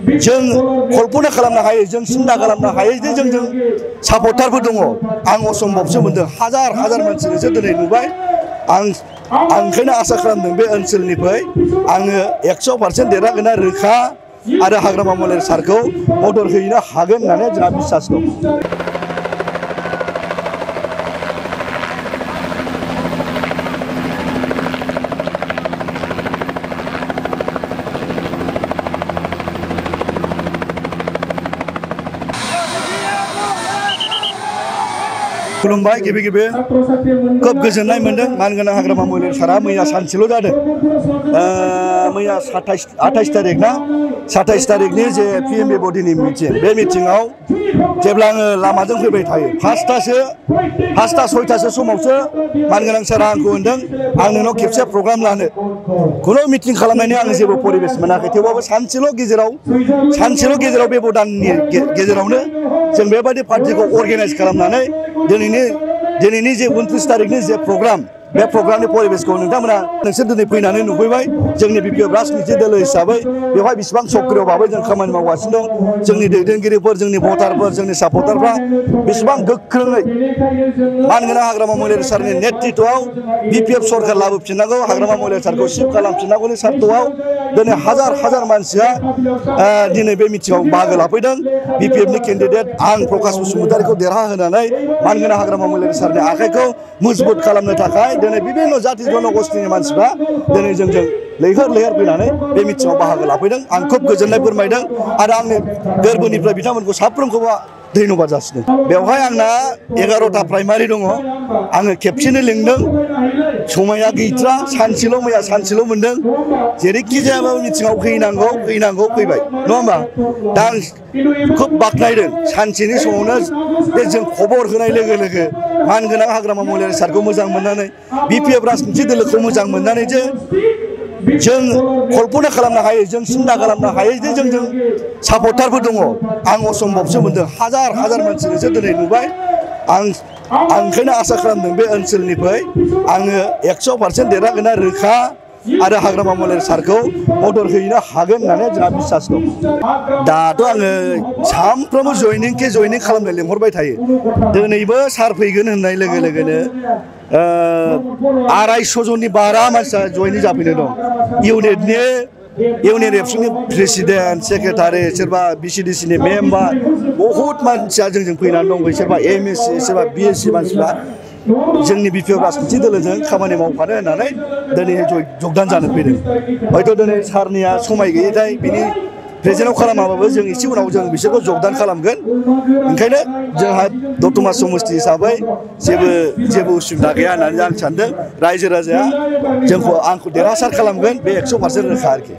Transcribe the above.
जों कल्पना खालामनो हायो जों सिन्था खालामनो हायो जे जोंजों सापर्टारबो दङ आं असम्भबसो मोनदों हाजार हाजार मानसिजोंसो दिनै नुबाय आं ओंखायनो आसा खालामदों बे ओनसोलनिफ्राय आङो 100% देरहागोना रोखा आरो हाग्रामा महिलारी सारखौ मदद होनो हागोन होननानै जोंहा बिसास दं। खुलुमबाय गिबि गिबि खोब गोजोननाय मोनदों मानगोनां हाग्रामा महिलारी सारा मैया सानसेल' जादों मैया 28 तारिख ना 27 तारिखनि जे पिएमबि बडिनि मिटिं बे मिटिंआव जेब्ला आङो लामाजों फैबाय थायो 5टा 6टासो समावसो मानगोनां सारा आंखौ होनदों आं नोंनाव खेबसे प्रग्राम लानो खुनु मिटिं खालामनायनि आं जेबो परिबेस मोनाखै थेवबाबो सानसेल' गेजेराव बे भटाननि गेजेरावनो जों बेबायदि पार्टिखौ अर्गानाइज खालामनानै दिनैनि जे 29 तारिखनि जे प्रग्राम बे प्रग्रामनि परिबेसखौ नोंथांमोना नोंसोर दिनै फैनानै नुफैबाय जोंनि बिपिएफ राजनिति दोलो हिसाबै बेवहाय बेसेबां सक्रिय भाबै जों खामानि मावगासिनो दं जोंनि दैदेनगिरिफोर जोंनि भटारफोर जोंनि सापर्टारफ्रा बेसेबां गोख्रोङै मानगोनां हाग्रामा महिलारी सारनि नेतृत्वआव बिपिएफ सरकार लाबोफिननांगौ हाग्रामा महिलारी सारखौ सिफ खालामफिननांगौनि सार्थआव दिनै हाजार मानसिया दिनै बे मिटिंआव बाहागो लाफैदों बिपिएफनि केन्डिडेट आं प्रकाश बसुमतारीखौ देरहाहोनानै मानगोनां हाग्रामा महिलारी सारनि आखाइखौ मजबुत खालामनो थाखाय दिनै बिभिन्न जाति जनगोष्ठीनि मानसिफ्रा दिनै जोंजों लैहोर फैनानै बे मिटिंआव बाहागो लाफैदों आं खोब गोजोननाय फोरमायदों आरो आंनि गोरबोनिफ्राय बिथांमोनखौ साफ्रोमखौबो धन्यबाद जासिदों। बेवहाय आंना 11टा प्राइमारि दङ आङो खेबसेनो लिंदों समाया गैथ्रा मैया सानसेल' मोनदों जेरैखि जायाबाबो मिटिंआव फैनांगौ फैबाय नङा होमबा दा आं खोब बाख्नायदों सानसेनि समावनो बे जों खबर होनाय लोगो मानगोनां हाग्रामा महिलारी सारखौ मोजां मोननानै बिपिएफ राजनिति दोलोखौ मोजां मोननानै जे जों कल्पना खालामनो हायो जों सिन्था खालामनो हायो जे जोंजों सापर्टारबो दङ आं असम्भबसो मोनदों हाजार मानसिजोंसो दिनै नुबाय आं ओंखायनो आसा खालामदों बे ओनसोलनिफ्राय आङो 100% देरहागोना रोखा आरो हाग्रामा महिलारी सारखौ मदद होनो हागोन होननानै जोंहा बिसास दं। दाथ' आङो सानफ्रोमबो जयनिं खालामनो लिंहरबाय थायो दिनैबो सार फैगोन होननाय लोगोनो 250 जननि बारा मानसिया जयनिं जाफैनो दं इउनियन एबसुनि प्रेसिडेन्ट सेक्रेटारि सोरबा बिसिडिसिनि मेम्बार बहुत मानसिया जोंजों फैनानै दं सोरबा एमएससि सोरबा बिएससि मानसिफ्रा जोंनि बिपिएफ राजनिति दोलोजों खामानि मावफानो होननानै दिनै जगदान जानो फैदों हयथ' दिनै सारनिया समाय गैयैखाय बिनि प्रेजेन्टआव खालामाबाबो जों एसे उनाव जों बिसोरखौ जगदान खालामगोन ओंखायनो जोंहा दतमा समस्ति हिसाबै जेबो उसुबिदा गैया होननानै आं सानदों रायजो राजाया आंखौ देरहासार खालामगोन बे 100% रोखा आरोखि।